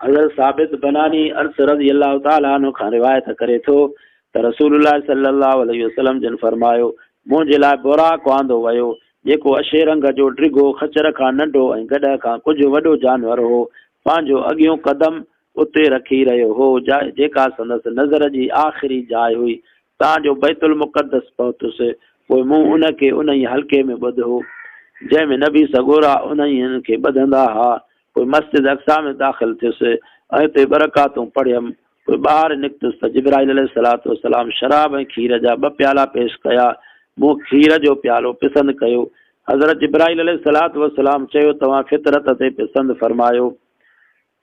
हज़रत साबित बनानी अनस रज़ियल्लाहु ताला अन्हु खां रिवायत करे थो त रसूलुल्लाह सल्लल्लाहु अलैहि वसल्लम जन फरमायो, मुंहिंजे लाइ बुराक वांदो वियो जेको अशे रंग जो ड्रिगो खच्चर खां नंढो ऐं गॾ खां कुझु वॾो जानवर हो, पंहिंजो अॻियों कदम उते रखी रहियो हो जेका संदसि नज़र जी आख़िरी जाइ हुई। तव्हांजो बैतुल मुक़द्दस पहुतुसि। पोइ मूं उनखे उन ई हल्के में ॿधो जंहिंमें नबी सगोरा उन ई खे ॿधंदा हुआ। पोइ मस्जिद अक़सा में दाख़िल थियुसि ऐं हिते बरकातूं पढ़ियमि। पोइ ॿाहिरि निकितुसि त जिब्राईल अलैहिस्सलातु वस्सलाम शराब ऐं खीर जा 2 प्याला पेश कया। मूं खीर जो प्यालो पसंदि कयो। हज़रत जिब्राईल अलैहिस्सलातु वस्सलाम चयो, तव्हां फितरत ते पसंदि फरमायो,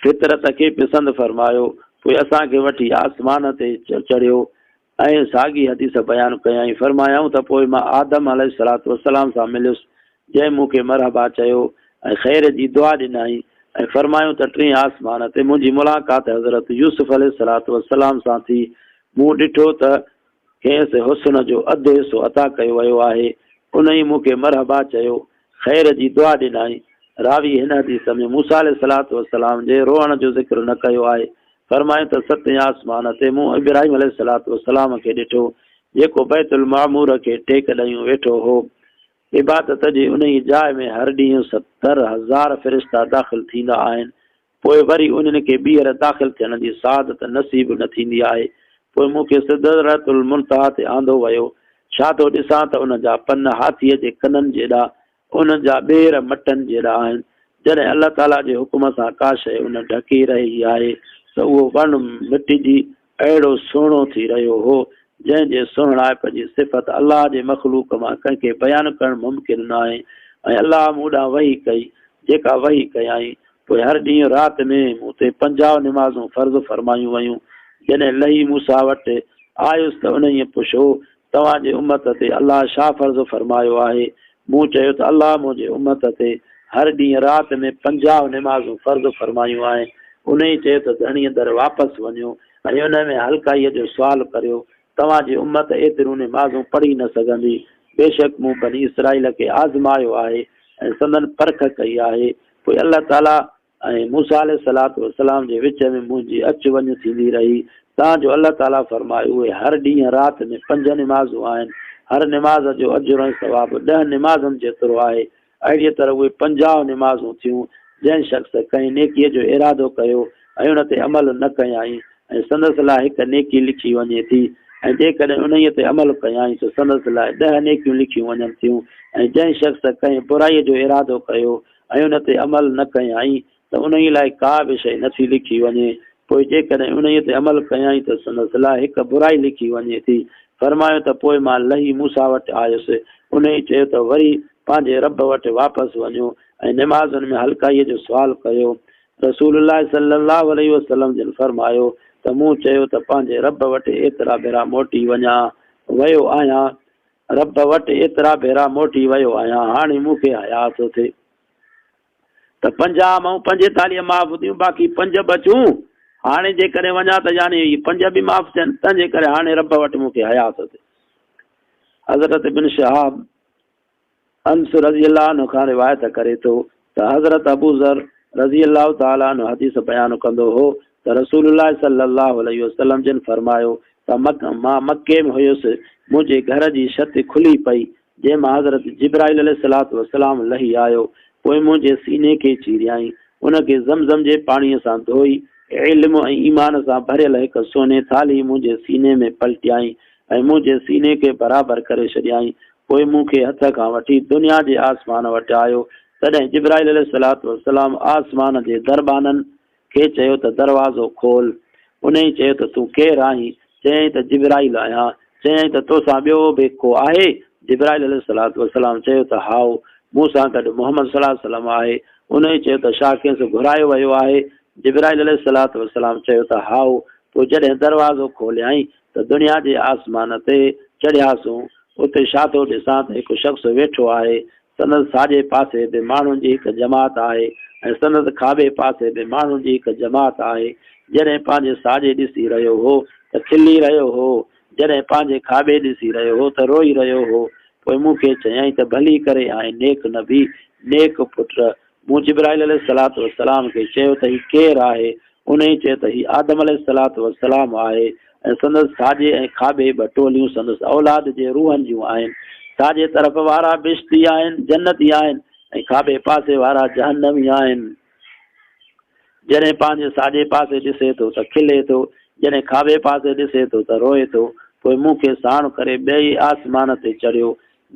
फितरत खे पसंदि फरमायो। पोइ असांखे वठी आसमान ते चढ़ियो ऐं साॻी हदीस बयानु कयाईं। फरमायाऊं त पोइ मां आदम अलैहिस्सलातु वस्सलाम सां मिलियुसि जंहिं मूंखे मरहबा चयो ऐं ख़ैर जी दुआ ॾिनई ऐं फरमायूं त 3 आसमान ते मुंहिंजी मुलाक़ात हज़रत यूसुफ अलैहिस्सलातु वस्सलाम सां थी। मूं ॾिठो त खेसि हुस्न जो अधु हिसो अता कयो वियो आहे। उन ई मूंखे मरहबा चयो, ख़ैर जी दुआ ॾिनई। रावी हिन हदीस में मूसा अलैहिस्सलातु वस्सलाम जे रोअण जो ज़िक्र न कयो आहे। फरमायूं त 7 आसमान ते मूं इब्राहिम अलैहिस्सलातु वस्सलाम खे ॾिठो जेको बैतुल मामूर खे टेक ॾेयूं वेठो हो। इबादत जी उन ई जाइ में हर ॾींहुं 70,000 फ़रिश्ता दाख़िल थींदा आहिनि। पोइ वरी उन्हनि खे ॿीहर दाख़िल थियण जी सादत नसीब न थींदी आहे। पोइ मूंखे सिदरतुल मुंतहा ते आंदो वियो। छा थो ॾिसां त उन जा पन हाथीअ जे कननि जेॾा, उन जा ॿेर मटनि जहिड़ा आहिनि। जॾहिं अलाह ताला जे हुकुम सां का शइ उन ढकी रही आहे त उहो वण मिटिजी अहिड़ो सुहिणो थी रहियो हो जंहिंजे सुहिणाइप जी सिफ़त अलाह जे मख़लूक मां कंहिंखे बयानु करणु मुमकिन न आहे। ऐं अलाह मूं ॾांहुं वही कई जेका वही कयाई। पोइ हर ॾींहुं राति में मूं ते 50 निमाज़ूं फ़र्ज़ु फरमायूं वयूं। जॾहिं लही मूंसां वटि आयुसि त उन ई पुछो, तव्हांजे उम्मत ते अलाह छा फ़र्ज़ु फरमायो आहे? मूं चयो त अलाह मुंहिंजे उम्मत ते हर ॾींहुं राति में 50 निमाज़ूं फ़र्ज़ु फरमायूं आहे। उन ई चयो त धणीअ दर वापसि वञो ऐं उन में हल्काईअ जो सुवालु करियो। तव्हांजी उम्मत एतिरियूं निमाज़ूं पढ़ी न सघंदी। बेशक मूं बनी इसराईल खे आज़मायो आहे ऐं संदन परख कई आहे। पोइ अलाह ताला ऐं मूसा अलैहिस्सलातु वस्सलाम जे विच में मुंहिंजी अचु वञु थींदी रही। तव्हांजो अलाह ताला फरमायो उहे हर ॾींहुं राति में 5 निमाज़ूं आहिनि। हर निमाज़ जो अजुर ऐं सवाबु 10 निमाज़नि जेतिरो आहे। अहिड़ीअ तरह उहे 50 निमाज़ूं थियूं। जंहिं शख़्स कंहिं नेकीअ जो इरादो कयो ऐं उन ते अमल न कयाई ऐं संदसि लाइ हिकु नेकी लिखी वञे थी ऐं जेकॾहिं उन ते अमल कयाई त संदसि लाइ 10 नेकियूं लिखियूं वञनि थियूं। ऐं जंहिं शख़्स कंहिं बुराईअ जो इरादो कयो ऐं उन ते अमल न कयाई त उन ई लाइ का बि शइ नथी लिखी वञे। पोइ जेकॾहिं उन ते अमल कयाई त संदसि लाइ हिकु बुराई लिखी वञे थी। फरमायो त पोइ मां लही मूसा वटि आयुसि। उन ई चयो त वरी पंहिंजे रब वटि वापसि वञो ऐं निमाज़ुनि में हल्काईअ जो सुवालु कयो। रसूलुल्लाह सल्लल्लाहु अलैहि वसल्लम जिन फरमायो त मूं चयो त पंहिंजे रब वटि एतिरा भेरा मोटी वियो आहियां, रब वटि एतिरा भेरा मोटी वियो आहियां। हाणे मूंखे हया थो थिए त 50 मां 45 माफ़ थियूं, बाक़ी 5 बचूं। हाणे जेकॾहिं वञा त यानी 5 बि माफ़ थियनि, तंहिंजे करे हाणे रब वटि मूंखे हया थो थिए। हज़रत बिन शहाब अनस रज़ियल्लाहु अन्हु खां रिवायत करे थो त हज़रत अबू ज़र रज़ियल्लाहु ताला अन्हु हदीस बयानु कंदो हो त रसूलुल्लाह सल्लल्लाहु अलैहि वसल्लम जिन फरमायो त मां मके में हुयुसि। मुंहिंजे घर जी छत खुली पई जंहिंमां हज़रत जिब्राईल अलैहिस्सलातु वस्सलाम लही आयो। पोइ मुंहिंजे सीने खे चीरियाई, उनखे ज़मज़म जे पाणीअ सां धोई इल्म ऐं ईमान सां भरियल हिकु सोने थाली मुंहिंजे सीने में पलटियाई ऐं मुंहिंजे सीने खे बराबरि करे छॾियाई। पोइ मूंखे हथ खां वठी दुनिया जे आसमान वटि आयो। तॾहिं जिब्राईल अलैहिस्सलातु वस्सलाम आसमान जे दरबाननि खे चयो त दरवाज़ो खोल। उन ई चयो त तूं केरु आहीं? चयईं त जिब्राईल आहियां। चयईं त तोसां ॿियो बि को आहे? जिब्राईल अलैहिस्सलातु वस्सलाम चयो त हाओ, मूं सां गॾु मुहम्मद सल्लल्लाहु अलैहि वसल्लम आहे। उन ई चयो त छा कंहिंसां घुरायो वियो आहे? जिब्राईल अलैहिस्सलातु वस्सलाम चयो त हाओ। पोइ जॾहिं दरवाज़ो खोलियाई त दुनिया जे आसमान ते चढ़ियासूं। उते छा थो ॾिसां त हिकु शख़्स वेठो आहे। संदसि साॼे पासे बि माण्हुनि जी हिकु जमात आहे ऐं संदसि खाॿे पासे बि माण्हुनि जी हिकु जमात आहे। जॾहिं पंहिंजे साॼे ॾिसी रहियो हो त खिली रहियो हो, जॾहिं पंहिंजे खाॿे ॾिसी रहियो हो त रोई रहियो हो। पोइ मूंखे चयईं त भली करे ऐं नेक नबी, नेक पुट। मूं जिब्राईल अलैहिस्सलातु वस्सलाम खे चयो त हीउ केरु आहे? उन चए त ही आदम अलैहिस्सलातु वस्सलाम आहे ऐं संदसि साॼे ऐं खाॿे ॿ टोलियूं संदसि औलाद जे रूहनि जूं आहिनि। साॼे तरफ़ वारा बिश्ती आहिनि, जन्नती आहिनि, ऐं खाॿे पासे वारा जहन्नमी आहिनि। जॾहिं पंहिंजे साॼे पासे ॾिसे थो त खिले थो, जॾहिं खाॿे पासे ॾिसे थो त रोए थो। पोइ मूंखे साण करे ॿिए आसमान ते चढ़ियो,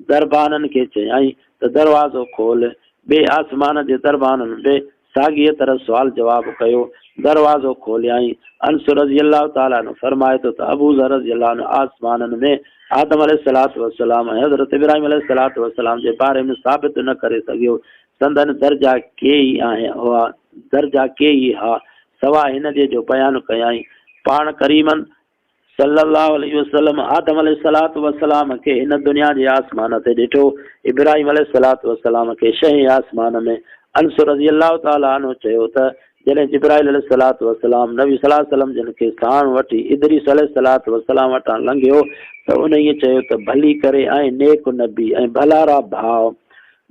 दरबाननि खे चयाईं त दरवाज़ो खोल। ॿिए आसमान जे दरबाननि बि साॻीअ तरह सुवाल जवाबु कयो, दरवाज़ो खोलियाईं। अनस रज़ी अलाह ताला अन्हु फरमाए थो त अबू ज़र रज़ी अलाह अन्हु आसमाननि में आदम अलैहिस्सलातु वस्सलाम ऐं हज़रत इब्राहिम अलैहिस्सलातु वस्सलाम जे बारे में साबित न करे सघियो। संदन दर्जा के ई हुआ, दर्जा के ई हा, सवाइ हिन जे जो बयानु कयाई। पाण करीमन सल्लल्लाहु अलैहि वसल्लम आदम अलैहिस्सलातु वस्सलाम खे हिन दुनिया जे आसमान ते ॾिठो, इब्राहिम अलैहिस्सलातु वस्सलाम खे 6हें आसमान में। अनस रज़ी अलाह ताला अन्हु चयो त जॾहिं जिब्राइल अलैहिस्सलातु वस्सलाम नबी सल्लल्लाहु अलैहि वसल्लम जिन खे साण वठी इदरीस अलैहिस्सलातु वस्सलाम वटां लंघियो त उन ईअं चयो त भली करे ऐं नेक नबी ऐं भलारा भाउ।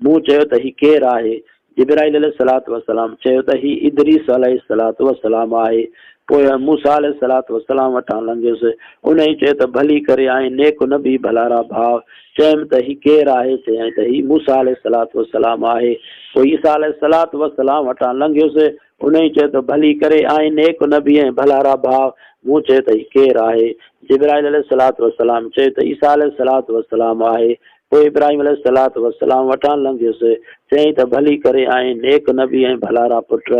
मूं चयो त ही केरु आहे? जिब्राइल अलैहिस्सलातु वस्सलाम चयो त ही इदरीस अलैहिस्सलातु वस्सलाम आहे। पोइ मूसा अलैहिस्सलातु वस्सलाम वटां लंघियुसि, उन ई चयो त भली करे ऐं नेक नबी भलारा भाउ। चयमि त ही केरु आहे? चयईं त ही मूसा अलैहिस्सलातु वस्सलाम आहे। पोइ ईसा अलैहिस्सलातु वस्सलाम वटां लंघियुसि, उन ई चयो त भली करे ऐं नेक नबी ऐं भलारा भाउ। मूं चयो त ही केरु आहे? जिब्राइल अलैहिस्सलातु वस्सलाम चयो त ईसा अलैहिस्सलातु वस्सलाम आहे। पोइ इब्राहिम अलैहिस्सलातु वस्सलाम वटां लंघियुसि, चयईं त भली करे ऐं नेक नबी ऐं भलारा पुट।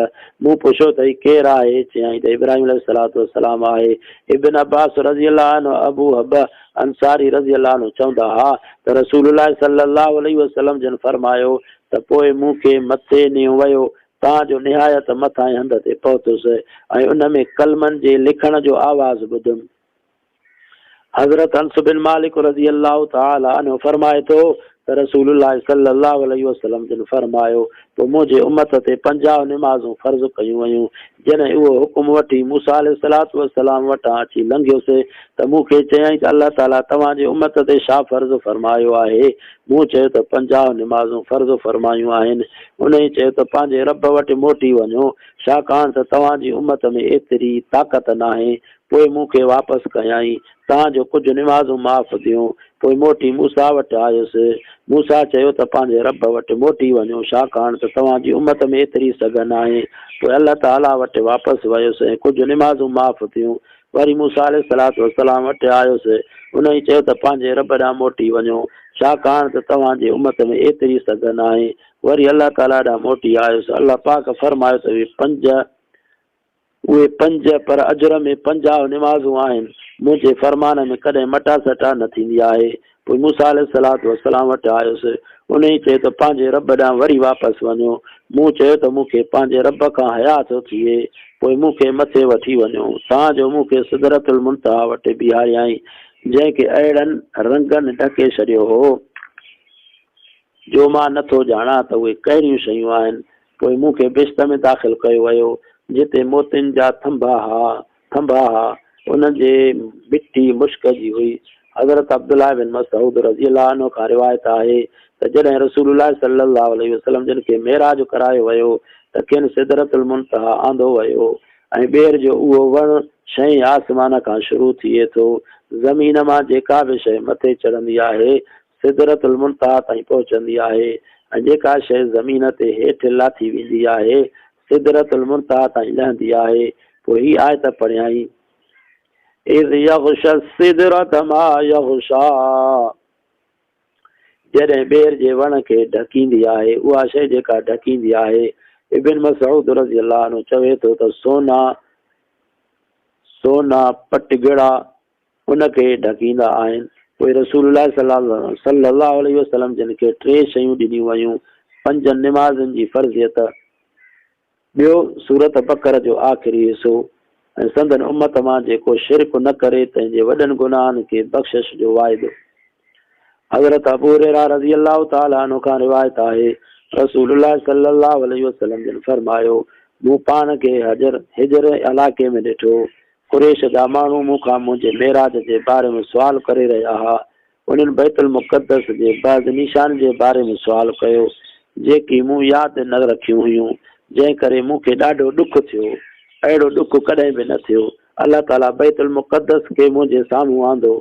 मूं पुछियो त ही केरु आहे? चयईं त इब्राहिम अलैहिस्सलातु वस्सलाम आहे। इब्न अब्बास रज़ी अल्लाह अन्हु अबू हब अंसारी रज़ी अल्लाह अन्हु चवंदा हा त रसूलुल्लाह सल्लल्लाहु अलैहि वसल्लम जन फरमायो त पोइ मूंखे मथे ॾियो वियो, तव्हांजो निहायत मथां हंध ते पहुतुसि ऐं उन में कलमनि जे लिखण जो आवाज़ ॿुधुमि। हज़रत अनस बिन मालिक रज़ी अल्लाह ताला अन्हु फरमाए थो त रसूलुल्लाह सल्लल्लाहु अलैहि वसल्लम जिन फरमायो पोइ मुंहिंजे उम्मत ते 50 निमाज़ूं फ़र्ज़ कयूं वयूं। जॾहिं उहो हुकुम वठी मूसा अलैहिस्सलातु वस्सलाम वटां अची लंघियुसि त मूंखे चयाईं त अल्लाह ताला तव्हांजे उम्मत ते छा फ़र्ज़ फरमायो आहे? मूं चयो त 50 निमाज़ूं फ़र्ज़ फरमायूं आहिनि। उन ई चयो त पंहिंजे रब वटि मोटी वञो, छाकाणि त तव्हांजी उम्मत में एतिरी ताक़त नाहे। पोइ मूंखे वापसि कयाईं, तव्हांजो कुझु निमाज़ूं माफ़ ॾियो। पोइ मोटी मूसा वटि आयुसि। मूसा चयो त पंहिंजे रब वटि मोटी वञो, छाकाणि त तव्हांजी उम्मत में एतिरी सघन आहे। पोइ अल्लाह ताला वटि वापसि वियुसि ऐं कुझु निमाज़ूं माफ़ थियूं। वरी मूसा अलैहिस्सलातु वस्सलाम वटि आयुसि, उन ई चयो त पंहिंजे रब ॾांहुं मोटी वञो, छाकाणि त तव्हांजी उम्मत में एतिरी सघन आहे। वरी अल्लाह ताला ॾांहुं मोटी आयुसि। अल्लाह पाक फरमायो त उहे पंज पर अजर में 50 निमाज़ूं आहिनि। मुंहिंजे फरमान में कॾहिं मटा सटा न थींदी आहे। पोइ मूसा अलैहिस्सलातु वस्सलाम वटि आयुसि, उन ई चयो त पंहिंजे रब ॾांहुं वरी वापसि वञो। मूं चयो त मूंखे पंहिंजे रब खां हया थो थिए। पोइ मूंखे मथे वठी वञो, तव्हांजो मूंखे सिदरतुल मुंतहा वटि बीहारियईं, जंहिंखे अहिड़नि रंगनि ढके छॾियो हो जो मां नथो ॼाणा त उहे कहिड़ियूं शयूं आहिनि। पोइ मूंखे बिश्त में दाख़िल कयो वियो, जिते मोतियुनि जा थंभा हा, उन जे मिटी मुश्क जी हुई। हज़रत अब्दुल्लाह बिन मसऊद रज़ी अल्लाह अन्हु खां रिवायत आहे त जॾहिं रसूलुल्लाह सल्लल्लाहु अलैहि वसल्लम जिन खे मेराज करायो वियो त खेनि सिदरतुल मुंतहा आंदो वियो ऐं ॿेर जो उहो वण 6हें आसमान खां शुरू थिए थो। ज़मीन मां जेका बि शइ मथे चढ़ंदी आहे सिदरतुल मुंतहा ताईं पहुचंदी आहे, ऐं जेका शइ ज़मीन ते हेठि लाथी वेंदी आहे सिदरतुल मुंतहा ताईं लहंदी आहे। पोइ ही आयत पढ़ियाई, इज़ यग़शा सिदरत मा यग़शा, जॾहिं ॿेर जे वण खे ढकींदी आहे उहा शइ जेका ढकींदी आहे। इब्न मसऊद रज़ी अल्लाह अन्हु चवे थो त सोना पटगिड़ा उनखे ढकींदा आहिनि। पोइ रसूलुल्लाह सल्लल्लाहु अलैहि वसल्लम जिन खे 3 शयूं ॾिनियूं वयूं, 5 निमाज़ुनि जी फर्ज़ियत, ॿियो सूरत बकर जो आख़िरी हिसो, ऐं संदन उम्मत मां जेको शिरक न करे तंहिंजे वॾनि गुनाहनि खे बख़्शिश जो वाइदो। हज़रत अबू हुरैरा रज़ी अल्लाह ताला अन्हु खां रिवायत आहे रसूलुल्लाह सल्लल्लाहु अलैहि वसल्लम जिन फरमायो, मूं पाण खे हिजर इलाइक़े में ॾिठो। कुरैश जा माण्हू मूंखां मुंहिंजे मेराज जे बारे में सुवाल करे रहिया हुआ। उन्हनि बैतुल मुक़द्दस जे बाज़ निशान जे बारे में सुवालु कयो जेकी मूं यादि न रखियूं हुयूं, जंहिं करे मूंखे ॾाढो ॾुख थियो। अहिड़ो ॾुख कॾहिं बि न थियो। अल्लाह ताला बैतुल मुक़द्दस खे मुंहिंजे साम्हूं आंदो।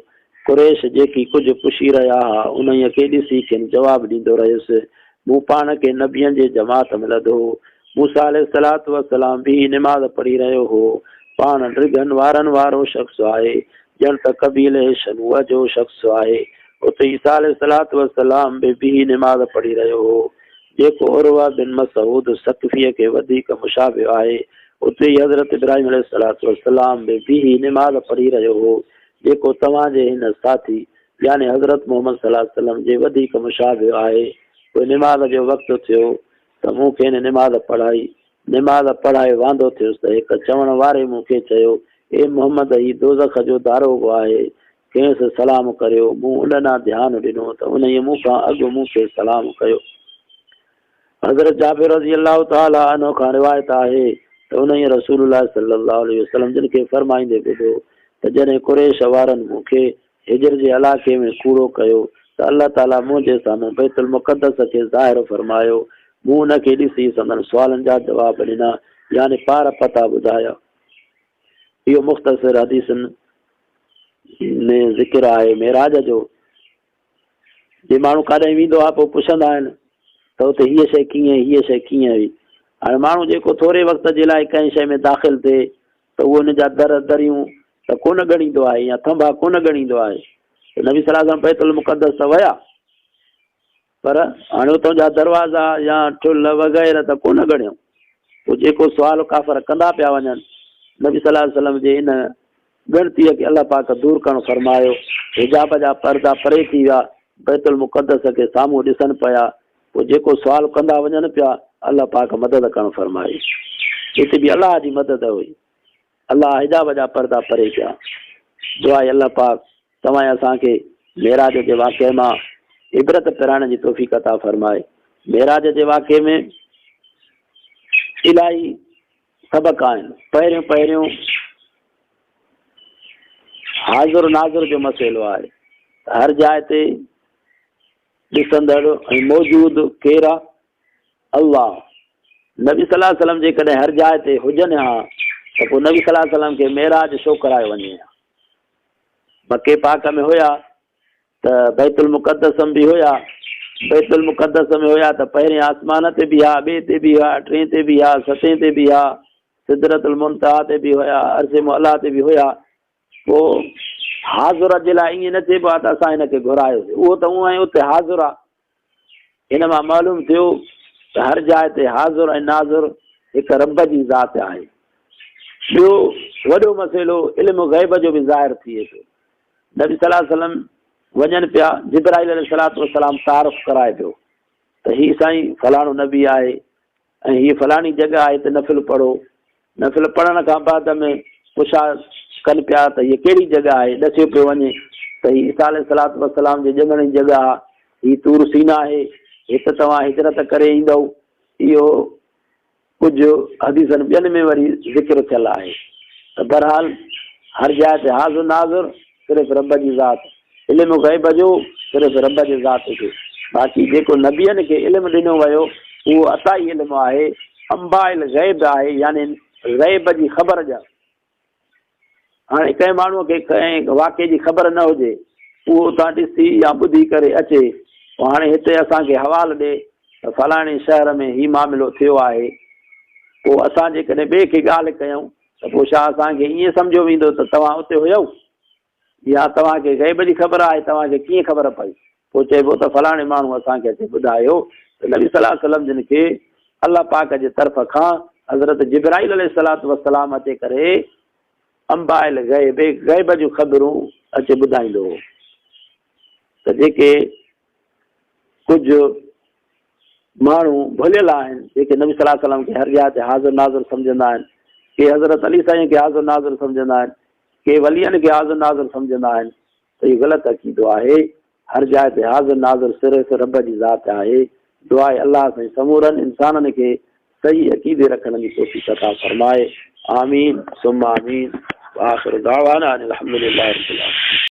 कुरैश जेकी कुझु पुछी रहिया हुआ उन्हीअ खे ॾिसी खेनि जवाबु ॾींदो रहियुसि। मूं पाण खे नबियनि जे जमात में लधो। मूसा अलैहिस्सलातु वस्सलाम भी निमाज़ पढ़ी रहियो हो। पाण ड्रिगनि वारनि वारो शख़्स आहे, ॼण त कबीले शनूअ जो शख़्स आहे। उते ईसा अलैहिस्सलातु वस्सलाम भी निमाज़ पढ़ी रहियो हो। जेको उरवा बिन मसऊद सक़फ़ीअ खे वधीक मुशाबिह आहे, उते ई हज़रत इब्राहिम अलैहिस्सलातु वस्सलाम भी निमाज़ पढ़ी रहियो हो, जेको तव्हांजे हिन साथी यानी हज़रत मोहम्मद सल्लल्लाहु अलैहि वसल्लम जे वधीक मुशाबिह आहे। पोइ निमाज़ जो वक़्तु थियो त मूंखे हिन निमाज़ पढ़ाई। निमाज़ पढ़ाए वांदो थियुसि त हिकु चवण वारे मूंखे चयो, ए मोहम्मद, ही दोज़ख जो दारोगो आहे, कंहिंसि सलाम करियो। मूं उन ॾांहुं ध्यानु ॾिनो त उन मूंखां अॻु मूंखे सलाम कयो। हज़रत जाबिर रज़ी अल्लाह ताला अन्हु खां रिवायत आहे त उन रसूलुल्लाह सल्लल्लाहु अलैहि वसल्लम जिन खे फरमाईंदे ॿुधो त जॾहिं कुरैश वारनि मूंखे हिजर जे इलाइक़े में कूड़ो कयो त अल्लाह ताला मुंहिंजे साम्हूं बैतुल मुक़द्दस खे ज़ाहिर फरमायो। मूं उनखे ॾिसी संदनि सुवालनि जा जवाब ॾिना, यानी पार पता ॿुधाया। इहो मुख़्तसिर हदीसनि में ज़िक्र आहे मेराज जो। जे माण्हू काॾहें वेंदो आहे पोइ पुछंदा आहिनि त उते हीअ शइ कीअं, हीअ शइ कीअं हुई। हाणे माण्हू जेको थोरे वक़्त जे लाइ कंहिं शइ में दाख़िल थिए त उहो हुन जा दरियूं त कोन ॻणींदो आहे या थंभा कोन ॻणींदो आहे। नबी सल्लल्लाहु अलैहि वसल्लम बैतुल मुक़द्दस त विया, पर हाणे उतां जा दरवाज़ा या ठुल वग़ैरह त कोन ॻणियूं। पोइ जेको सुवाल काफ़र कंदा पिया वञनि, नबी सल्लल्लाहु अलैहि वसल्लम जे इन ॻणतीअ खे अल्लाह पाक दूर करणु फरमायो। हिजाब जा पर्दा परे थी विया, बैतुल मुक़द्दस खे साम्हूं ॾिसनि पिया। पोइ जेको सुवाल कंदा वञनि पिया, अल्लाह पाक मदद करणु फरमाई। हिते बि अलाह जी मदद हुई। अल्लाह हिजाब जा पर्दा परे कया। दुआ आहे अल्लाह पाक तव्हां असांखे मेराज जे वाक़े मां इबरत पिराइण जी तौफ़ीक़ अता फरमाए। मेराज जे वाक़े में इलाही सबक़ आहिनि। पहिरियों हाज़िर नाज़िर जो मसइलो आहे। हर जाइ ते ॾिसंदड़ ऐं मौजूद केरु आहे? अल्लाह। नबी सल्लल्लाहु अलैहि वसल्लम जेकॾहिं हर जाइ ते हुजनि हा त पोइ नबी सल्लल्लाहु अलैहि वसल्लम खे मेराज छो करायो वञे हा? मके पाक में हुया त बैतुल मुक़द्दस में बि हुया। बैतुल मुक़द्दस में हुया त पहिरें आसमान ते बि हा, ॿिए ते बि हा, टे ते बि हा, सतें ते बि हा, सिदरतुल मुंतहा ते बि हुया, अर्श मुअल्ला ते बि हुया। पोइ हाज़ुर जे लाइ ईअं न चइबो आहे त असां हिनखे घुरायोसीं, उहो त उअं ई उते हाज़ुर आहे। हिन मां मालूम थियो त हर जाइ ते हाज़ुर ऐं नाज़ुर हिकु रब जी ज़ात आहे। ॿियो वॾो मसइलो इल्मु ग़ैब जो बि ज़ाहिर थिए थो। नबी सल्लल्लाहु अलैहि वसल्लम वञनि पिया, जिब्राईल अलैहिस्सलातु वस्सलाम तारफ़ कराए पियो त हीअ साईं फलाणो नबी आहे ऐं हीअ फलाणी जॻह आहे, हिते नफ़िल पढ़ो। नफ़िल पढ़ण खां बाद में पुछा कनि पिया त हीअ कहिड़ी जॻह आहे। ॾसियो पियो वञे त हीअ ईसा अलैहिस्सलातु वस्सलाम जे ॼमण जी जॻह आहे, हीअ तूर सीना आहे, हिते तव्हां हिजरत करे ईंदव। इहो कुझु हदीसनि ॿियनि में वरी ज़िक्र थियल आहे। त बहरहाल हर जाइ ते हाज़ुर नाज़ुर सिर्फ़ु रब जी ज़ात, इल्मु ग़ैब जो सिर्फ़ु रब जी ज़ात खे। बाक़ी जेको नबियनि खे इल्मु ॾिनो वियो उहो अताई इल्मु आहे, अंबाइल ग़ैब आहे, यानी ग़ैब जी ख़बर ॼण। हाणे कंहिं माण्हूअ खे कंहिं वाक़े जी ख़बर न हुजे, उहो उतां ॾिसी या ॿुधी करे अचे, हाणे हिते असांखे हवालु ॾे त फलाणे शहर में हीउ मामिलो थियो आहे। पोइ असां जेकॾहिं ॿिए खे ॻाल्हि कयूं त पोइ छा असांखे ईअं सम्झो वेंदो त तव्हां उते हुयव, या तव्हांखे ग़ैब जी ख़बर आहे, तव्हांखे कीअं ख़बर पई? पोइ चइबो त फलाणे माण्हू असांखे अची ॿुधायो त नबी सल्लल्लाहु अलैहि वसल्लम जिन खे अल्लाह पाक जे तरफ़ खां हज़रत जिब्राईल अलैहिस्सलातु वस्सलाम अची करे अंबाइल ग़ैब जूं ख़बरूं अची ॿुधाईंदो हो। त जेके कुझु माण्हू भुलियल आहिनि, जेके नबी सल्लल्लाहु अलैहि वसल्लम खे हर जाइ ते हाज़िर नाज़िर सम्झंदा आहिनि, के हज़रत अली साईं खे हाज़िर नाज़िर सम्झंदा आहिनि, के वलियनि खे हाज़िर नाज़िर सम्झंदा आहिनि, त इहो ग़लति अक़ीदो आहे। हर जाइ ते हाज़िर नाज़िर सिर्फ़ु रब जी ज़ात आहे। दुआ आहे अल्लाह साईं समूरनि इंसाननि खे सही अक़ीदे रखण जी तौफ़ीक़ अता फरमाए। आमीन सुम्मा आमीन। आख़िर दावाना अनिल हम्दुलिल्लाहि रब्बिल आलमीन।